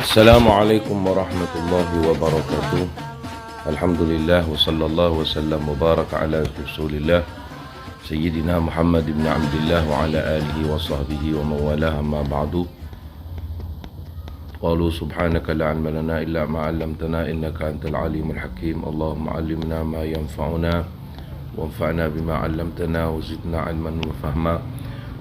Assalamualaikum warahmatullahi wabarakatuh. Alhamdulillah wa sallallahu wa sallam wa baraka ala Rasulillah Sayyidina Muhammad ibn Abdullah wa ala alihi wa sahbihi wa mawalah, amma ba'du. Qalu subhanaka la ilma lana illa ma 'allamtana innaka antal alimul hakim. Allahumma 'allimna ma yanfa'una wanfa'na bima 'allamtana wa zidna 'ilman wa fahma.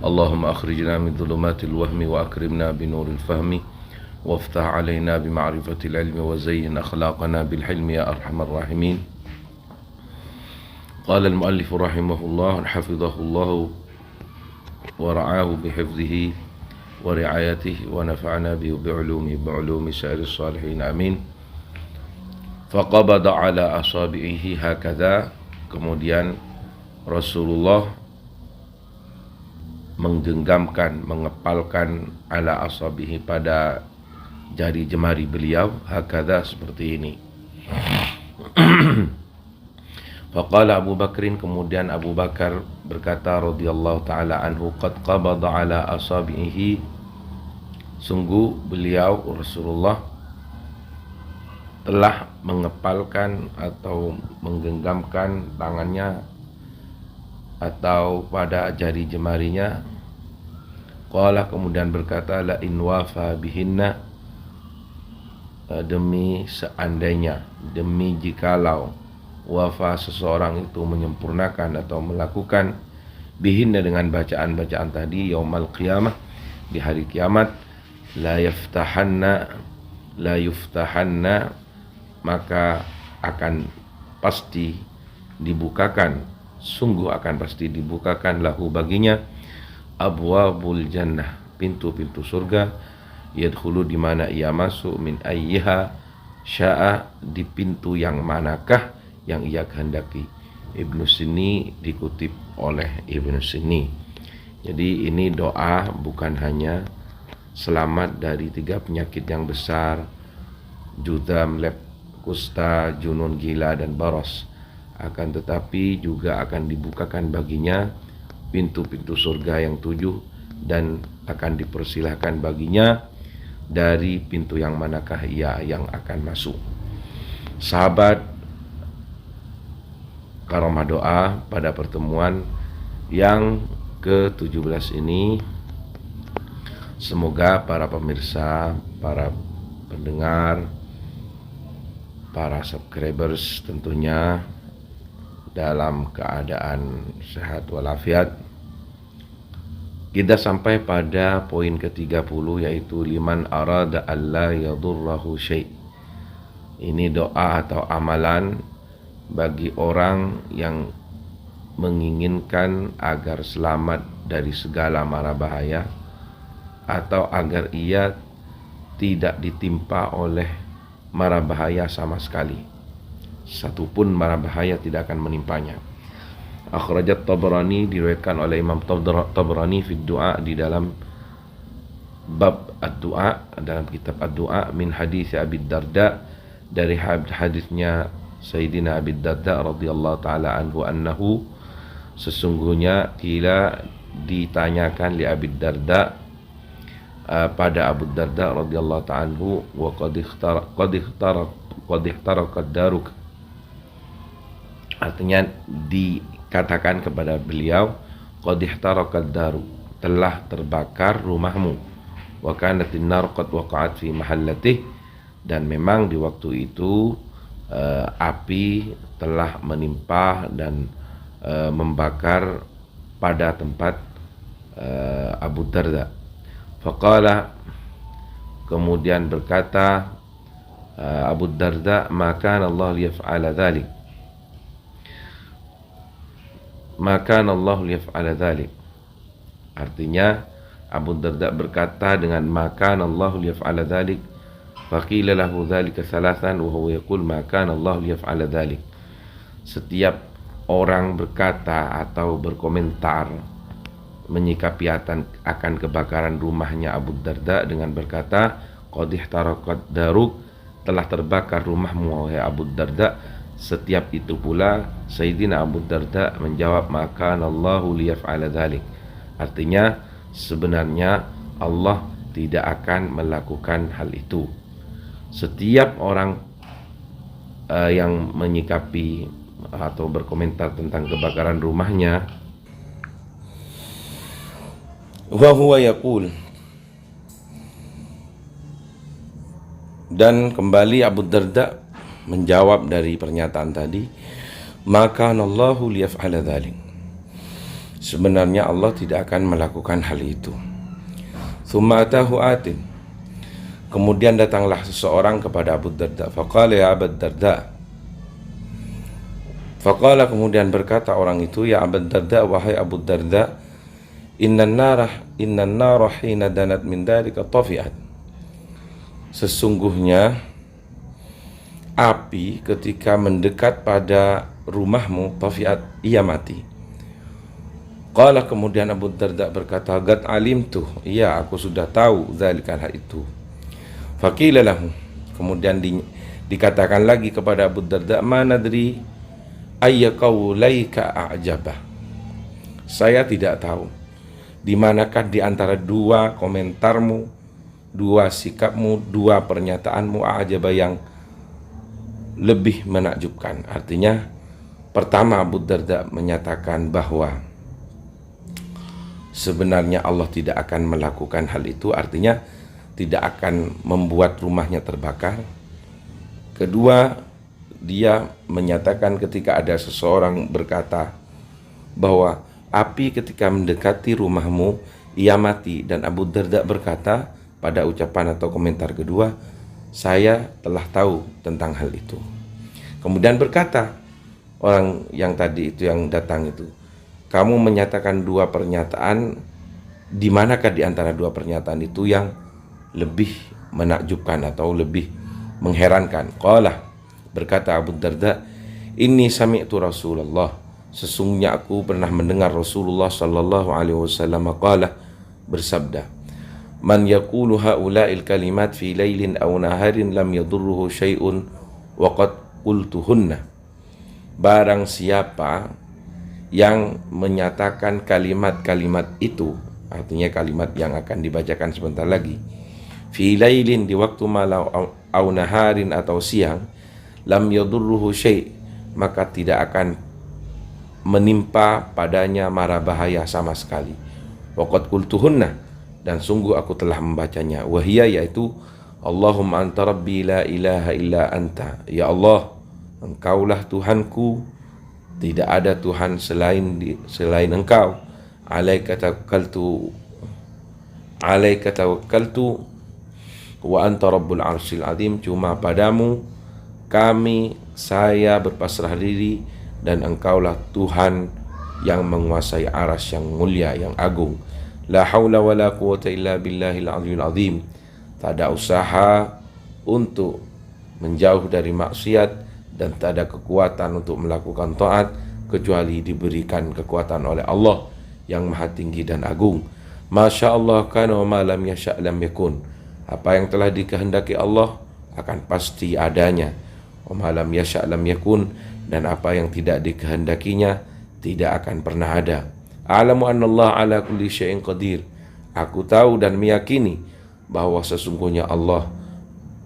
Allahumma akhrijna min dhulumatil wahmi wa akrimna binuril fahmi وافتح علينا بمعرفة العلم وزين أخلاقنا بالحلم يا أرحم الراحمين. قال المؤلف رحمه الله حفظه الله ورعاه بحفظه ورعايته ونفعنا به بعلوم سائر الصالحين آمين. فقبض على أصابعه هكذا. Kemudian Rasulullah menggenggamkan, mengepalkan ala asabihi pada jari jemari beliau, hakadha, seperti ini. Faqala Abu Bakrin, kemudian Abu Bakar berkata radhiyallahu taala anhu, qad qabada ala asabihi, sungguh beliau Rasulullah telah mengepalkan atau menggenggamkan tangannya atau pada jari jemarinya. Qala, kemudian berkata, la in wafa bihinna, demi seandainya, demi jikalau wafa seseorang itu menyempurnakan atau melakukan bihinna dengan bacaan-bacaan tadi, yaumal qiyamah, di hari kiamat, la yuftahanna, maka akan pasti dibukakan, sungguh akan pasti dibukakan lahu baginya abwabul jannah, pintu-pintu surga, yadkhulu, di mana ia masuk, min ayyiha sya'a, di pintu yang manakah yang ia kehendaki. Ibnu Sini, dikutip oleh Ibnu Sini. Jadi ini doa bukan hanya selamat dari 3 penyakit yang besar, judam, lep, kusta, junun, gila, dan baros, akan tetapi juga akan dibukakan baginya pintu-pintu surga yang 7, dan akan dipersilahkan baginya dari pintu yang manakah ia yang akan masuk. Sahabat Karomah Doa, pada pertemuan yang ke-17 ini, semoga para pemirsa, para pendengar, para subscribers tentunya dalam keadaan sehat walafiat. Kita sampai pada poin ke-30, yaitu liman arada alla yadurrahu syai'. Ini doa atau amalan bagi orang yang menginginkan agar selamat dari segala mara bahaya, atau agar ia tidak ditimpa oleh mara bahaya sama sekali. Satupun mara bahaya tidak akan menimpanya. Akhrajat Tabrani, diriwayatkan oleh Imam Tabrani fi du'a, di dalam bab ad-du'a, dalam kitab ad-du'a, min hadis Abi Darda, dari hadisnya Sayyidina Abi Darda radhiyallahu taala anhu, annahu, sesungguhnya, kila, ditanyakan, li Abi Darda, pada Abu Darda radhiyallahu taala anhu, wa qad ihtaraqad daruk, artinya dikatakan kepada beliau, qad ihtaraqad daru, telah terbakar rumahmu, wa kanatin nar qad waqa'at fi mahallatih, dan memang di waktu itu api telah menimpa dan membakar pada tempat Abu Darda. Faqala, kemudian berkata Abu Darda, maka Allah liyaf'ala dhalik, maka Allah liyaf'ala dhalik, artinya Abu Darda berkata dengan maka Allah liyaf'ala dhalik, faqila lahu dhalika thalathan wa huwa yaqul maka Allah liyaf'ala dhalik. Setiap orang berkata atau berkomentar menyikapi akan kebakaran rumahnya Abu Darda dengan berkata, qad ihtaraqad daruk, telah terbakar rumahmu wahai Abu Darda. Setiap itu pula Sayyidina Abu Darda menjawab, maka Allahu liyaf'ala dhalik, artinya sebenarnya Allah tidak akan melakukan hal itu. setiap orang yang menyikapi atau berkomentar tentang kebakaran rumahnya, wa huwa yaqul, dan kembali Abu Darda menjawab dari pernyataan tadi, maka Allahu liyaf'ala dzalik, sebenarnya Allah tidak akan melakukan hal itu. Tsumma atahu atin, kemudian datanglah seseorang kepada Abu Darda. Faqala ya Abu Darda, faqala kemudian berkata orang itu, ya Abu Darda, wahai Abu Darda, innan nara hina danat min dalika tafi'at, sesungguhnya api ketika mendekat pada rumahmu, tafi'at, ia mati. Qala kemudian Abu Darda berkata, qad alimtu, iya aku sudah tahu, zalika hal itu. Faqila lahu, kemudian dikatakan lagi kepada Abu Darda, ma nadri ayya qaulaika a'jabah, saya tidak tahu di manakah di antara dua komentarmu, dua sikapmu, dua pernyataanmu a'jabah yang lebih menakjubkan. Artinya pertama Abu Darda menyatakan bahwa sebenarnya Allah tidak akan melakukan hal itu, artinya tidak akan membuat rumahnya terbakar. Kedua, dia menyatakan ketika ada seseorang berkata bahwa api ketika mendekati rumahmu ia mati, dan Abu Darda berkata pada ucapan atau komentar kedua, saya telah tahu tentang hal itu. Kemudian berkata orang yang tadi itu, yang datang itu, kamu menyatakan dua pernyataan, di manakah di antara dua pernyataan itu yang lebih menakjubkan atau lebih mengherankan? Qala, berkata Abu Darda, inni sami'tu Rasulullah, sesungguhnya aku pernah mendengar Rasulullah sallallahu alaihi wasallam qala, bersabda, man yaqulu haula'il kalimat fi lailin aw naharin lam yadurruhu syai'un wa qad qultuhunna, barang siapa yang menyatakan kalimat-kalimat itu, artinya kalimat yang akan dibacakan sebentar lagi, fi lailin, di waktu malam, au naharin, atau siang, lam yadurruhu syai', maka tidak akan menimpa padanya mara bahaya sama sekali. Waqad qultuhunna, dan sungguh aku telah membacanya. Wahia, yaitu Allahumma anta rabbi la ilaha illa anta, ya Allah, engkaulah Tuhanku, tidak ada Tuhan selain engkau. Alaika tawakkaltu wa anta rabbul arsyil azim, cuma padamu saya berpasrah diri, dan engkaulah Tuhan yang menguasai arsy yang mulia, yang agung. La haula wa la quwata illa billahil aliyil azim, tak ada usaha untuk menjauh dari maksiat dan tak ada kekuatan untuk melakukan taat kecuali diberikan kekuatan oleh Allah yang maha tinggi dan agung. Masya Allah kana wa ma lam yasha' lam yakun, apa yang telah dikehendaki Allah akan pasti adanya. Wa ma lam yasha' lam yakun, dan apa yang tidak dikehendakinya tidak akan pernah ada. A'lamu annallaha ala kulli syai'in qadir, aku tahu dan meyakini bahwa sesungguhnya Allah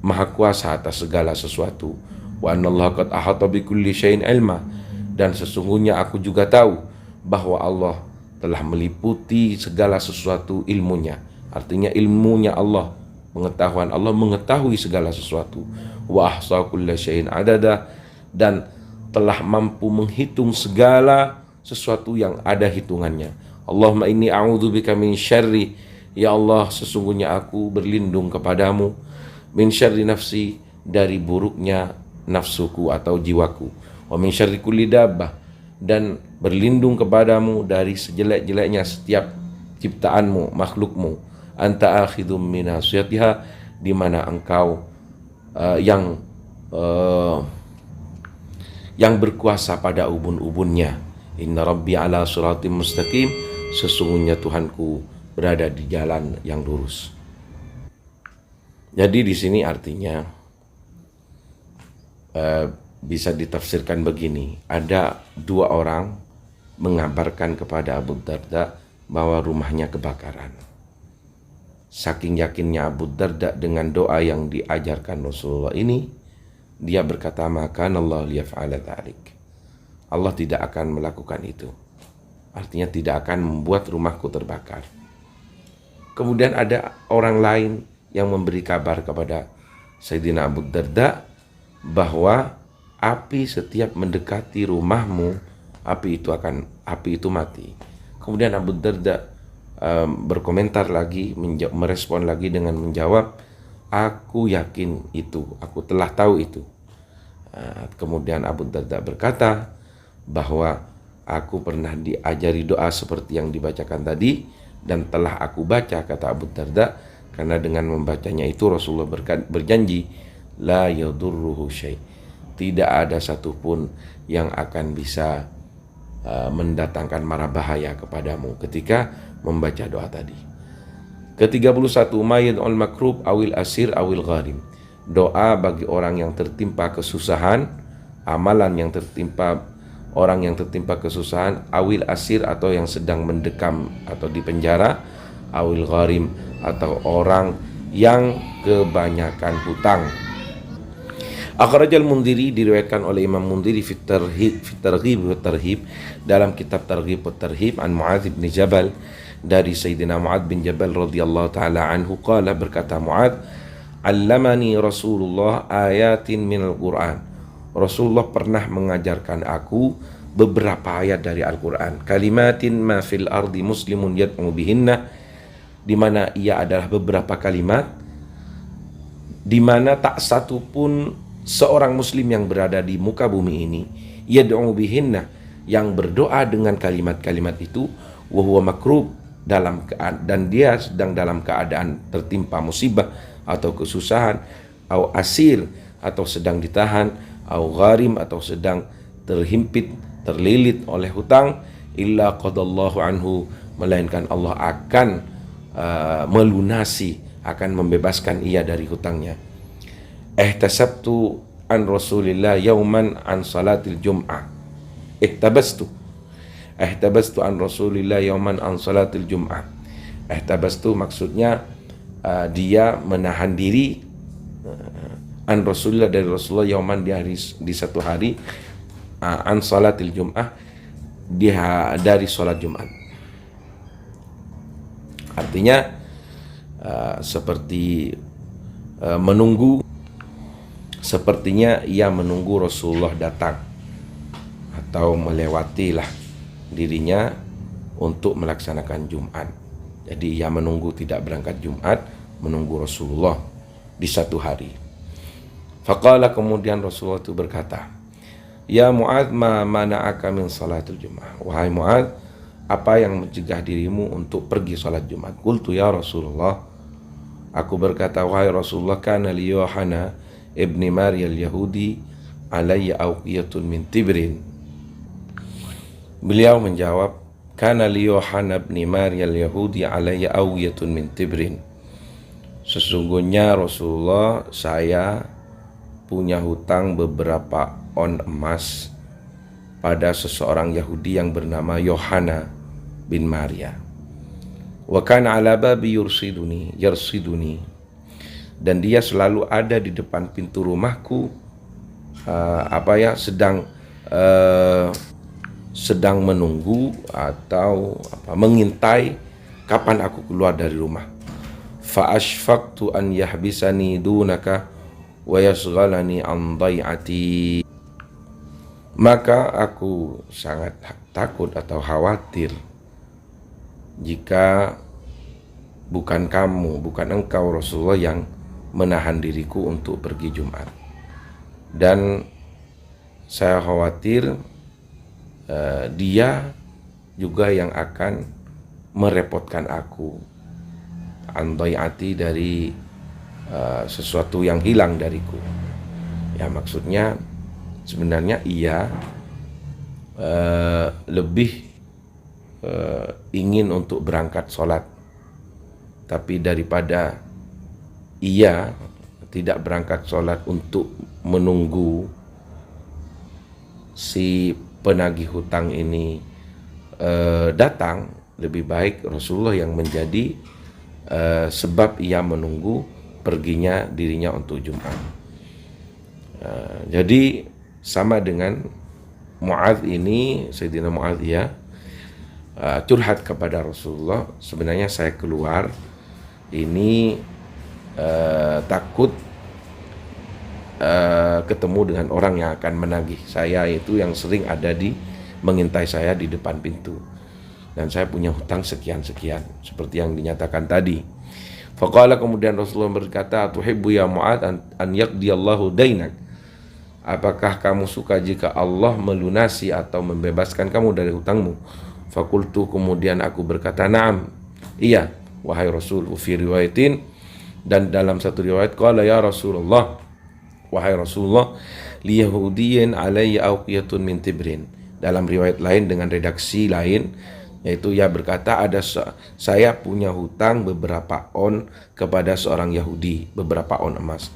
maha kuasa atas segala sesuatu. Wa annallaha qad ahata bi kulli syai'in ilma, dan sesungguhnya aku juga tahu bahwa Allah telah meliputi segala sesuatu ilmunya. Artinya ilmunya Allah, pengetahuan Allah mengetahui segala sesuatu. Wa ahsa kulli syai'in adada, dan telah mampu menghitung segala sesuatu yang ada hitungannya. Allahumma inni a'udzubika min syarri, ya Allah, sesungguhnya aku berlindung kepadamu, min syarri nafsi, dari buruknya nafsuku atau jiwaku, wa min syarri kulli dabbah, dan berlindung kepadamu dari sejelek-jeleknya setiap ciptaanmu, makhlukmu, anta akhidum min nasiyatiha, di mana engkau yang berkuasa pada ubun-ubunnya. Inna rabbi ala siratim mustaqim, sesungguhnya Tuhanku berada di jalan yang lurus. Jadi di sini artinya bisa ditafsirkan begini, ada dua orang mengabarkan kepada Abu Darda bahwa rumahnya kebakaran. Saking yakinnya Abu Darda dengan doa yang diajarkan Rasulullah ini, dia berkata, maka Allah liyaf'ala dzalik. Allah tidak akan melakukan itu. Artinya tidak akan membuat rumahku terbakar. Kemudian ada orang lain yang memberi kabar kepada Sayyidina Abu Darda bahwa api setiap mendekati rumahmu, api itu mati. Kemudian Abu Darda berkomentar lagi, merespon lagi dengan menjawab, aku yakin itu, aku telah tahu itu. Kemudian Abu Darda berkata bahwa aku pernah diajari doa seperti yang dibacakan tadi dan telah aku baca, kata Abu Darda, karena dengan membacanya itu Rasulullah berjanji, la yadurruhu syai', tidak ada satupun yang akan bisa mendatangkan mara bahaya kepadamu ketika membaca doa tadi. Ke-31, mayad al makrub awil asir awil gharim. Doa bagi orang yang tertimpa kesusahan, amalan yang tertimpa orang yang tertimpa kesusahan, awil asir atau yang sedang mendekam atau di penjara, awil gharim atau orang yang kebanyakan hutang. Akhrajal Mundhiri, diriwayatkan oleh Imam Mundhiri fi Targhib wa Tarhib, dalam kitab Targhib wa Tarhib, an Muadz bin Jabal, dari Sayyidina Muadz bin Jabal radhiyallahu taala anhu, qala, berkata Muadz, allamani Rasulullah ayatin minal Qur'an. Rasulullah pernah mengajarkan aku beberapa ayat dari Al-Qur'an. Kalimatin ma fil ardi muslimun yad'u bihinna, di mana ia adalah beberapa kalimat di mana tak satu pun seorang muslim yang berada di muka bumi ini yad'u bihinna, yang berdoa dengan kalimat-kalimat itu, wa huwa makrub, dan dia sedang dalam keadaan tertimpa musibah atau kesusahan, au asir atau sedang ditahan, au gharim atau sedang terhimpit, terlilit oleh hutang, illa qadallahu anhu, melainkan Allah akan melunasi, akan membebaskan ia dari hutangnya. Ihtasabtu an Rasulillah yauman an salatil jum'ah. Ihtabastu an Rasulillah yauman an salatil jum'ah. Ihtabastu maksudnya dia menahan diri, an Rasulillah, dari Rasulullah, yauman, di satu hari, an salatil jum'ah, dia dari salat Jumat. Artinya seperti menunggu, sepertinya ia menunggu Rasulullah datang atau melewatilah dirinya untuk melaksanakan Jumat. Jadi ia menunggu, tidak berangkat Jumat, menunggu Rasulullah di satu hari. Faqala, kemudian Rasulullah itu berkata, ya Mu'adz, ma mana'aka min salatul Jum'ah. Wahai Mu'adz, apa yang mencegah dirimu untuk pergi salat Jumat? Qultu ya Rasulullah, aku berkata, wahai Rasulullah, kana li Yohana ibni Maria al-Yahudi alayya awqiyatun min tibrin. Beliau menjawab, kana li Yohana ibni Maria al-Yahudi alayya awqiyatun min tibrin. Sesungguhnya Rasulullah, saya punya hutang beberapa on emas pada seseorang Yahudi yang bernama Yohana bin Maria. Wa kana ala babi yarsiduni, dan dia selalu ada di depan pintu rumahku, sedang menunggu atau mengintai kapan aku keluar dari rumah. Fa ashfaqtu an yahbisani dunaka wa yashghalani an dhai'ati. Maka aku sangat takut atau khawatir jika bukan engkau Rasulullah yang menahan diriku untuk pergi Jumat, dan saya khawatir dia juga yang akan merepotkan aku, andaiati, dari sesuatu yang hilang dariku. Ya, maksudnya sebenarnya ia lebih ingin untuk berangkat sholat, tapi daripada ia tidak berangkat sholat untuk menunggu si penagih hutang ini datang, lebih baik Rasulullah yang menjadi sebab ia menunggu perginya dirinya untuk Jumat. Jadi sama dengan Mu'adz ini, Sayyidina Mu'adz ya, curhat kepada Rasulullah, sebenarnya saya keluar ini takut ketemu dengan orang yang akan menagih saya, itu yang sering ada mengintai saya di depan pintu, dan saya punya hutang sekian-sekian seperti yang dinyatakan tadi. Faqala, kemudian Rasulullah berkata, tuhibbu ya Mu'adz an yaqdiyallahu dainak, apakah kamu suka jika Allah melunasi atau membebaskan kamu dari hutangmu? Fakultu, kemudian aku berkata, na'am, iya wahai Rasul. Fi riwayatin, dan dalam satu riwayat, qala ya Rasulullah, wahai Rasulullah, li yahudiyin alayya awqiyatun min tibrin. Dalam riwayat lain dengan redaksi lain, yaitu ia berkata, saya punya hutang beberapa on kepada seorang Yahudi, beberapa on emas.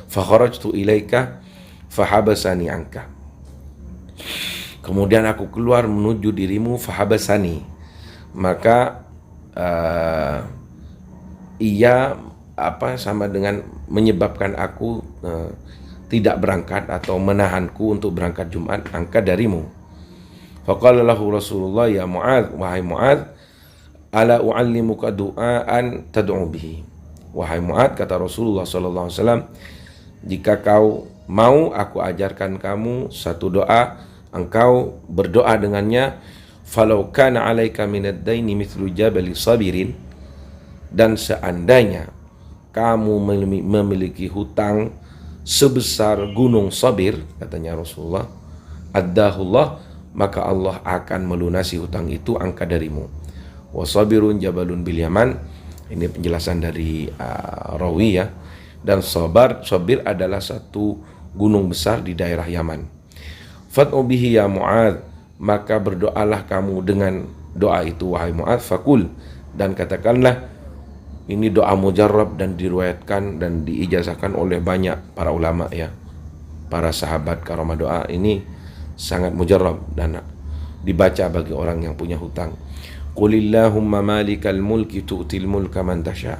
Fa kharajtu ilaika fahabasani anka, kemudian aku keluar menuju dirimu, fahabasani, maka ia sama dengan menyebabkan aku tidak berangkat atau menahanku untuk berangkat Jumat angka darimu. Faqala lahu Rasulullah, ya Mu'adz, wahai Mu'adz, ala u'allimuka du'aan tad'u bihi. Wahai Mu'adz, kata Rasulullah sallallahu alaihi wasallam, jika kau mau aku ajarkan kamu satu doa, engkau berdoa dengannya. Falau kana 'alaika minad daini mithlu jabali sabirin, dan seandainya kamu memiliki hutang sebesar gunung Sabir, katanya Rasulullah, addahullah, maka Allah akan melunasi hutang itu angka darimu. Wa sabirun jabalun bil Yaman, ini penjelasan dari rawi ya. Dan Sabir adalah satu gunung besar di daerah Yaman. Fad'u bihi ya Mu'adz, maka berdoalah kamu dengan doa itu wahai Mu'adz. Fakul, dan katakanlah, ini doa mujarrab dan diriwayatkan dan diijazahkan oleh banyak para ulama ya, para sahabat. Karomah doa ini sangat mujarrab dan dibaca bagi orang yang punya hutang. Qulillahumma malikal mulki tu'til mulka man tasha.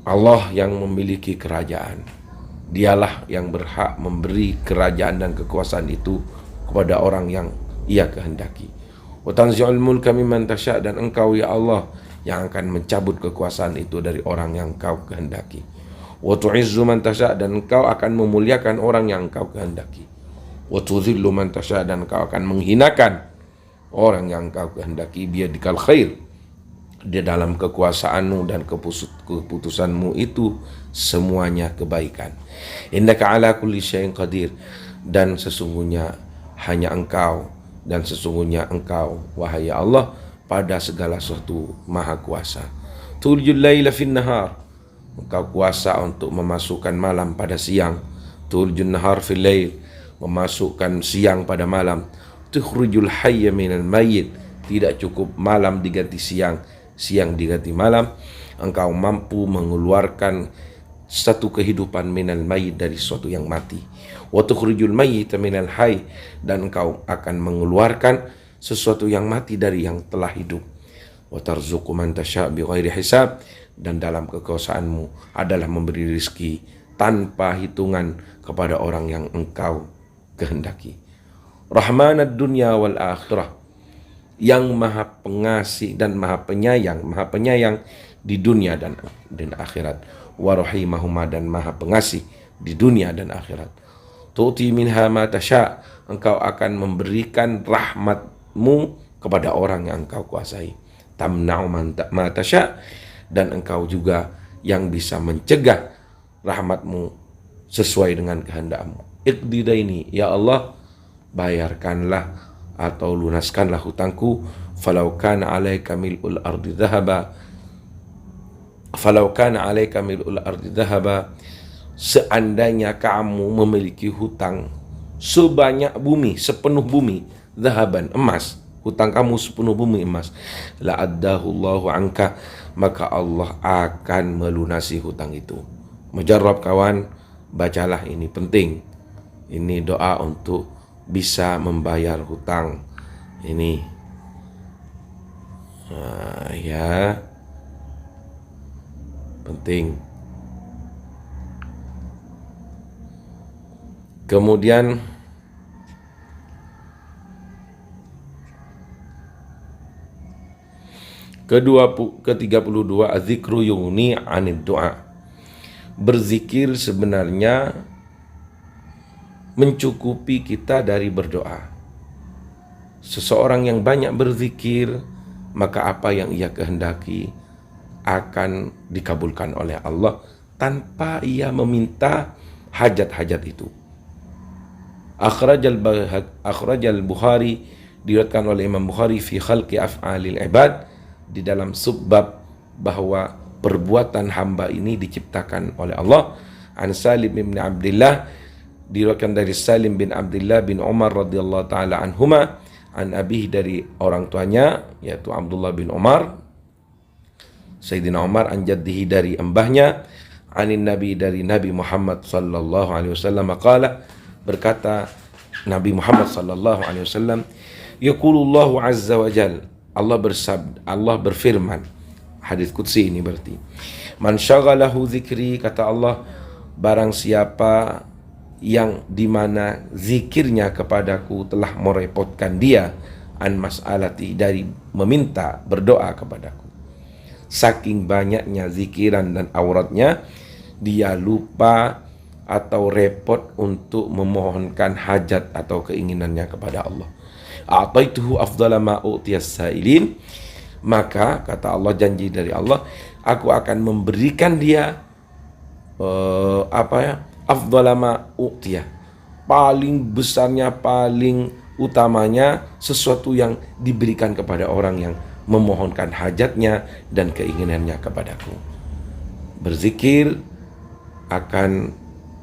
Allah yang memiliki kerajaan, dialah yang berhak memberi kerajaan dan kekuasaan itu kepada orang yang ia kehendaki. Wa tanzi'ul mulka mimman tasha, dan engkau ya Allah yang akan mencabut kekuasaan itu dari orang yang engkau kehendaki. Wa tu'izzu man tasha, dan engkau akan memuliakan orang yang engkau kehendaki. Wa tudhillu man tasha, dan engkau akan menghinakan orang yang engkau kehendaki. Biyadikal khair, di dalam kekuasaanmu dan keputusanmu itu semuanya kebaikan. Innaka ala kulli syai'in qadir, dan sesungguhnya hanya engkau, dan sesungguhnya engkau wahai Allah pada segala sesuatu maha kuasa. Tuljul laila fin nahar, engkau kuasa untuk memasukkan malam pada siang. Tuljul nahar fil lail, memasukkan siang pada malam. Tukhrijul hayya minal mayyit, tidak cukup malam diganti siang, siang diganti malam. Engkau mampu mengeluarkan satu kehidupan minal mayyit, dari sesuatu yang mati. Wa tukhrijul mayyita minal hayy, dan engkau akan mengeluarkan sesuatu yang mati dari yang telah hidup. Wa tarzuqu man tasha' bighairi hisab, dan dalam kekuasaanmu adalah memberi rezeki tanpa hitungan kepada orang yang engkau kehendaki. Rahmanad dunya wal akhirah, yang maha pengasih dan maha penyayang di dunia dan akhirat. Wa rahimahuma, dan maha pengasih di dunia dan akhirat. Tu'ti minha ma tasha', engkau akan memberikan rahmatmu kepada orang yang engkau kuasai. Tamna'u ma tasha', dan engkau juga yang bisa mencegah rahmatmu sesuai dengan kehendakmu. Iqdi daini, ya Allah, bayarkanlah atau lunaskanlah hutangku. Falau kana 'alaika mil'ul ardi dhahaba, falau kana 'alaika mil'ul ardi dhahaba, seandainya kamu memiliki hutang sebanyak bumi, sepenuh bumi, dhahaban, emas, hutang kamu sepenuh bumi emas, la addahullahu anka, maka Allah akan melunasi hutang itu. Mujarrab kawan, bacalah, ini penting. Ini doa untuk bisa membayar hutang ini ya. penting. Kemudian ke-32, az-zikru yughni 'anid du'a. Berzikir sebenarnya mencukupi kita dari berdoa. Seseorang yang banyak berzikir, maka apa yang ia kehendaki akan dikabulkan oleh Allah tanpa ia meminta hajat-hajat itu. Akhrajal Bukhari, diriwayatkan oleh Imam Bukhari fi khalqi af'alil ibad, di dalam subbab bahwa perbuatan hamba ini diciptakan oleh Allah. An Salim bin Abdullah, diriwayatkan dari Salim bin Abdullah bin Umar radhiyallahu taala anhuma, an abih, dari orang tuanya yaitu Abdullah bin Umar, Sayyidina Umar, an jaddihi, dari embahnya, anin Nabi, dari Nabi Muhammad sallallahu alaihi wasallam, qala, berkata Nabi Muhammad sallallahu alaihi wasallam, yaqulullahu azza wa jalla, Allah berfirman, hadis qudsi ini berarti, man syaghalahu zikri, kata Allah, barang siapa yang dimana zikirnya kepadaku telah merepotkan dia, an mas'alati, dari meminta berdoa kepadaku. Saking banyaknya zikiran dan auratnya, dia lupa atau repot untuk memohonkan hajat atau keinginannya kepada Allah. A'taituhu afdala ma u'tiyas sa'ilin, maka kata Allah, janji dari Allah, aku akan memberikan dia afdala ma u'tiyah, paling besarnya, paling utamanya sesuatu yang diberikan kepada orang yang memohonkan hajatnya dan keinginannya kepadaku. Berzikir akan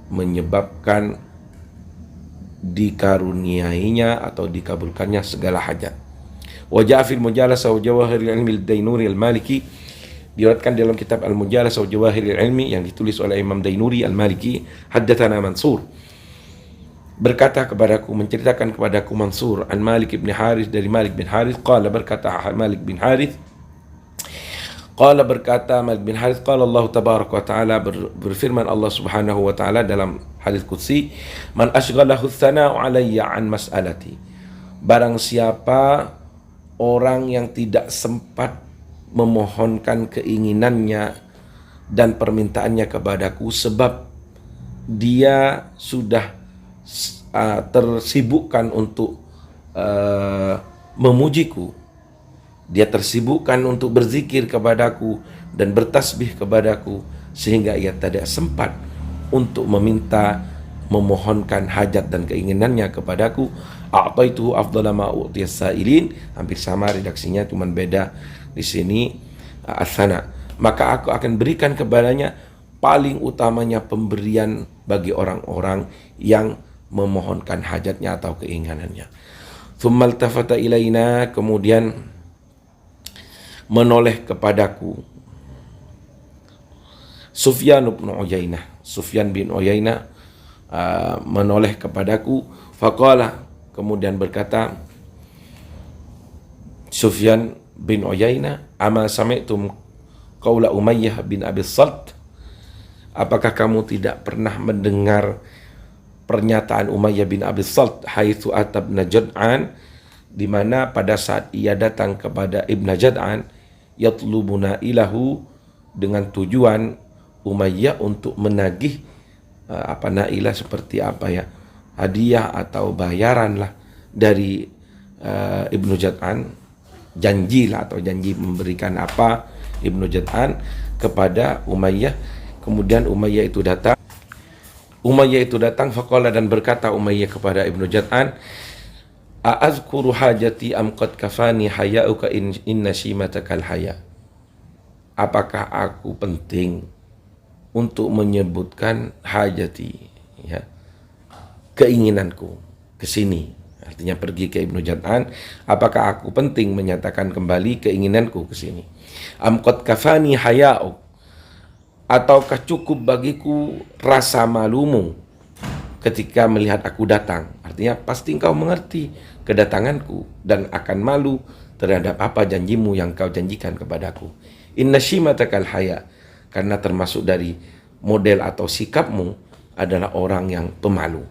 menyebabkan dikaruniainya atau dikabulkannya segala hajat. Wa ja'a fil mujalasah wa jawahiril ilmi al-Dainuri al-Maliki, diriwayatkan dalam kitab al-Mujalasah wa jawahiril ilmi yang ditulis oleh Imam Dainuri al-Maliki, haddatsana Mansur, berkata kepadaku, menceritakan kepadaku Mansur, an Malik bin Harith, dari Malik bin Harith, qala, berkata Malik bin Harith, qala, berkata Malik bin Harith, qala Allah tabaraka wa ta'ala, berfirman Allah subhanahu wa ta'ala dalam hadis qudsi, man ashghalahu tsana'u alayya an mas'alati, barang siapa orang yang tidak sempat memohonkan keinginannya dan permintaannya kepadaku sebab dia sudah tersibukkan untuk memujiku, dia tersibukkan untuk berzikir kepadaku dan bertasbih kepadaku, sehingga ia tidak sempat untuk memohonkan hajat dan keinginannya kepadaku. A'taituhu afdala ma u'tiyas sa'ilin, hampir sama redaksinya, cuman beda di sini asana, maka aku akan berikan kepadanya paling utamanya pemberian bagi orang-orang yang memohonkan hajatnya atau keinginannya. Tsumma iltafata ilaina, kemudian menoleh kepadaku Sufyan bin Uyainah menoleh kepadaku, faqala, kemudian berkata Sufyan bin Uyainah, ama sami'tum qaula Umayyah bin Abi Salt, apakah kamu tidak pernah mendengar pernyataan Umayyah bin Abi Salt, haitsu atabna Jad'an, di mana pada saat ia datang kepada Ibn Jad'an, yatlubuna ilahu, dengan tujuan Umayyah untuk menagih nailah, seperti hadiah atau bayaran lah dari Ibnu Jad'an, janji memberikan Ibnu Jad'an kepada Umayyah. Kemudian Umayyah itu datang faqala, dan berkata Umayyah kepada Ibnu Jad'an, a'azkuru hajati am qad kafani haya'uka inna shimatakal haya, apakah aku penting untuk menyebutkan hajati, ya, keinginanku ke sini, artinya pergi ke Ibnu Jad'an, apakah aku penting menyatakan kembali keinginanku ke sini. Am qad kafani haya'uk, ataukah cukup bagiku rasa malumu ketika melihat aku datang, artinya pasti engkau mengerti kedatanganku dan akan malu terhadap apa janjimu yang kau janjikan kepadaku. Inna shimatakal haya, karena termasuk dari model atau sikapmu adalah orang yang pemalu.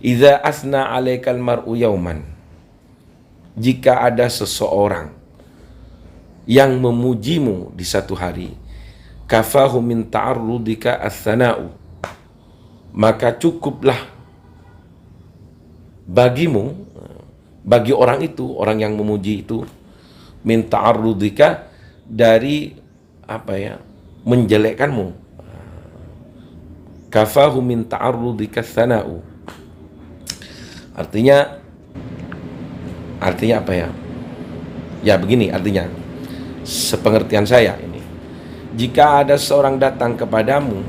Idza asna 'alaikal mar'u yauman, jika ada seseorang yang memujimu di satu hari, kafahu min ta'arrudika ats-tsana'u, maka cukuplah bagimu, bagi orang itu, orang yang memuji itu, min ta'arrudika, dari menjelekkanmu. Kafahu min ta'arrudika ats-tsana'u, artinya apa ya? Ya begini artinya, sepengertian saya ini, jika ada seorang datang kepadamu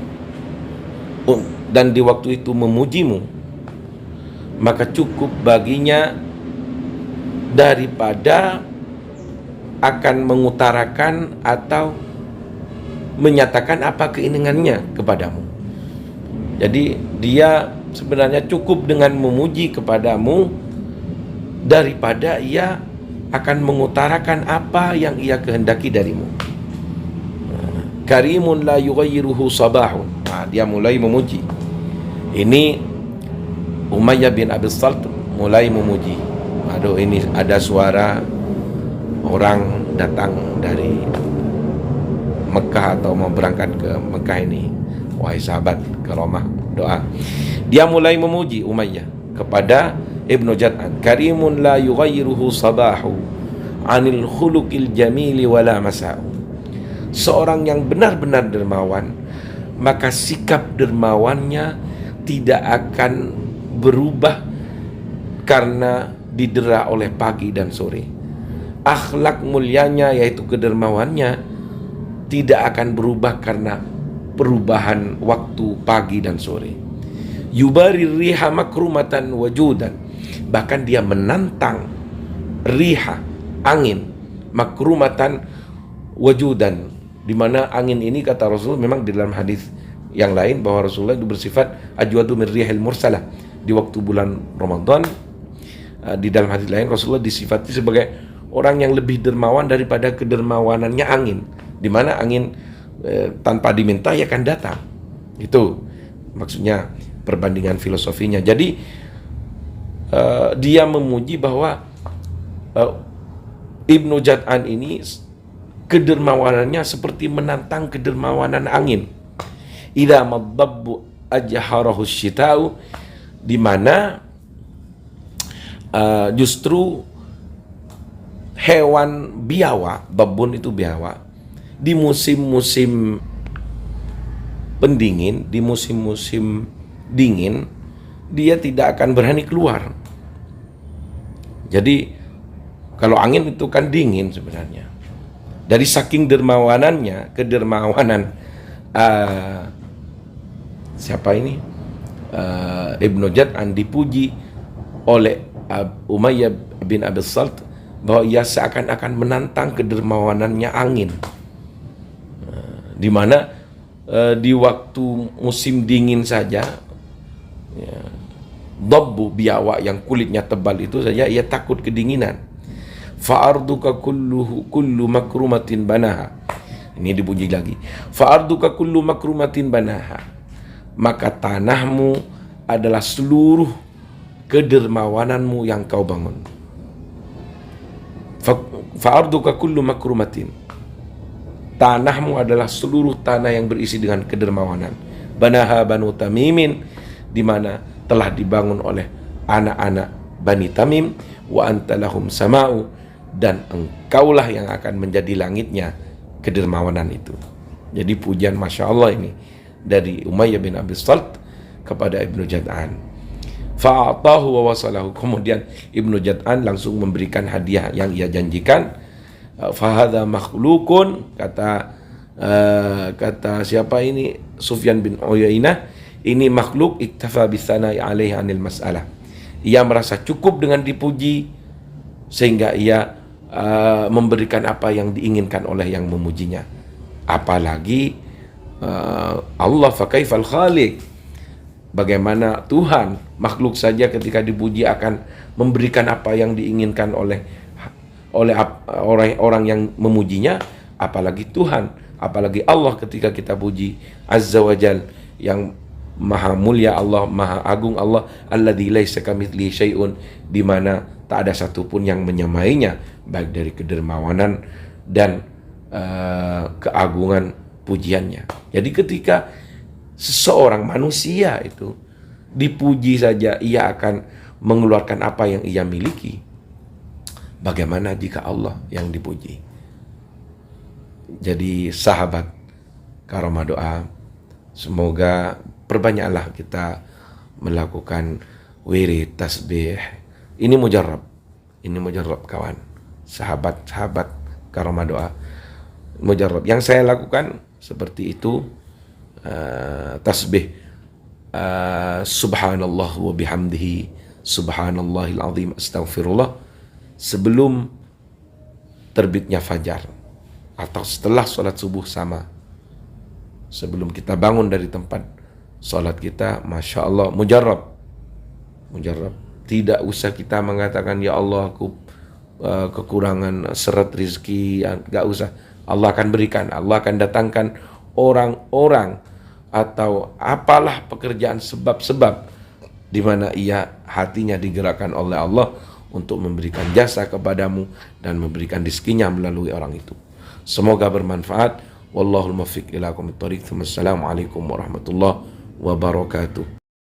dan di waktu itu memujimu, maka cukup baginya daripada akan mengutarakan atau menyatakan apa keinginannya kepadamu. Jadi dia sebenarnya cukup dengan memuji kepadamu daripada ia akan mengutarakan apa yang ia kehendaki darimu. Karimun la yughayyiruhu sabahun. Dia mulai memuji. Ini Umayyah bin Abi Salt mulai memuji. Aduh, ini ada suara orang datang dari Mekah atau mau berangkat ke Mekah ini. Wahai sahabat karomah, doa. Dia mulai memuji Umayyah kepada Ibnu Jad'an. Karimun la yughayyiruhu sabahu anil khuluqil jamili wala masa'u. Seorang yang benar-benar dermawan, maka sikap dermawannya tidak akan berubah karena didera oleh pagi dan sore. Akhlak mulianya, yaitu kedermawannya, tidak akan berubah karena perubahan waktu pagi dan sore. Yubari riha makrumatan wajudan, bahkan dia menantang riha, angin, makrumatan wajudan, di mana angin ini kata Rasul, memang di dalam hadis yang lain bahwa Rasulullah itu bersifat ajwadu min rihil mursalah. Di waktu bulan Ramadan, di dalam hadis lain Rasulullah disifati sebagai orang yang lebih dermawan daripada kedermawanannya angin, di mana angin tanpa diminta ia akan datang. Itu maksudnya perbandingan filosofinya. Jadi dia memuji bahwa Ibnu Jad'an ini kedermawanannya seperti menantang kedermawanan angin. Idza madabbu ajharahu syita'u, di mana justru hewan biawa, babun itu biawa, di musim-musim pendingin, di musim-musim dingin, dia tidak akan berani keluar. Jadi kalau angin itu kan dingin sebenarnya. Dari saking dermawanannya, kedermawanan siapa ini? Ibnu Jad'an dipuji oleh Umayyah bin Abi Salt bahwa ia seakan-akan menantang kedermawanannya angin. Di mana di waktu musim dingin saja, ya, dabbu biawak yang kulitnya tebal itu saja ia takut kedinginan. Fa'arduka kullu makrumatin banaha. Ini dipuji lagi. Fa'arduka kullu makrumatin banaha. Maka tanahmu adalah seluruh kedermawananmu yang kau bangun. Fa'arduka kullu makrumatin. Tanahmu adalah seluruh tanah yang berisi dengan kedermawanan. Banaha Banu Tamimin, di mana telah dibangun oleh anak-anak Bani Tamim. Wa anta lahum sama'u, dan engkaulah yang akan menjadi langitnya kedermawanan itu. Jadi pujian Masya Allah ini dari Umayyah bin Abi Salt kepada Ibnu Jad'an. Fa'atahu wa wasalahu, kemudian Ibnu Jad'an langsung memberikan hadiah yang ia janjikan. Fahadha makhlukun, kata siapa ini, Sufyan bin Uyainah, ini makhluk iktafa bisana'i alaihi anil mas'alah. Ia merasa cukup dengan dipuji sehingga ia memberikan apa yang diinginkan oleh yang memujinya. Apalagi Allah, fa kaifal khaliq, bagaimana Tuhan, makhluk saja ketika dipuji akan memberikan apa yang diinginkan oleh orang yang memujinya, apalagi Tuhan. apalagi Allah ketika kita puji Azza wa Jal, yang maha mulia Allah, maha agung Allah, alladzi laisa kamitslihi syai'un, di mana tak ada satupun yang menyamainya, baik dari kedermawanan dan keagungan pujiannya. Jadi ketika seseorang manusia itu dipuji saja ia akan mengeluarkan apa yang ia miliki, bagaimana jika Allah yang dipuji? Jadi sahabat Karomah Doa, semoga perbanyaklah kita melakukan wirid tasbih. Ini mujarab kawan, sahabat Karomah Doa, mujarab. Yang saya lakukan seperti itu, tasbih subhanallah wa bihamdihi subhanallahil azim astaghfirullah sebelum terbitnya fajar atau setelah sholat subuh sama. Sebelum kita bangun dari tempat sholat kita, Masya Allah, mujarab. Tidak usah kita mengatakan, ya Allah aku kekurangan seret rizki, gak usah. Allah akan berikan, Allah akan datangkan orang-orang atau apalah pekerjaan sebab-sebab di mana ia hatinya digerakkan oleh Allah untuk memberikan jasa kepadamu dan memberikan rizkinya melalui orang itu. Semoga bermanfaat. Wallahul muwaffiq ila aqwamit thoriq. Wassalamualaikum warahmatullahi wabarakatuh.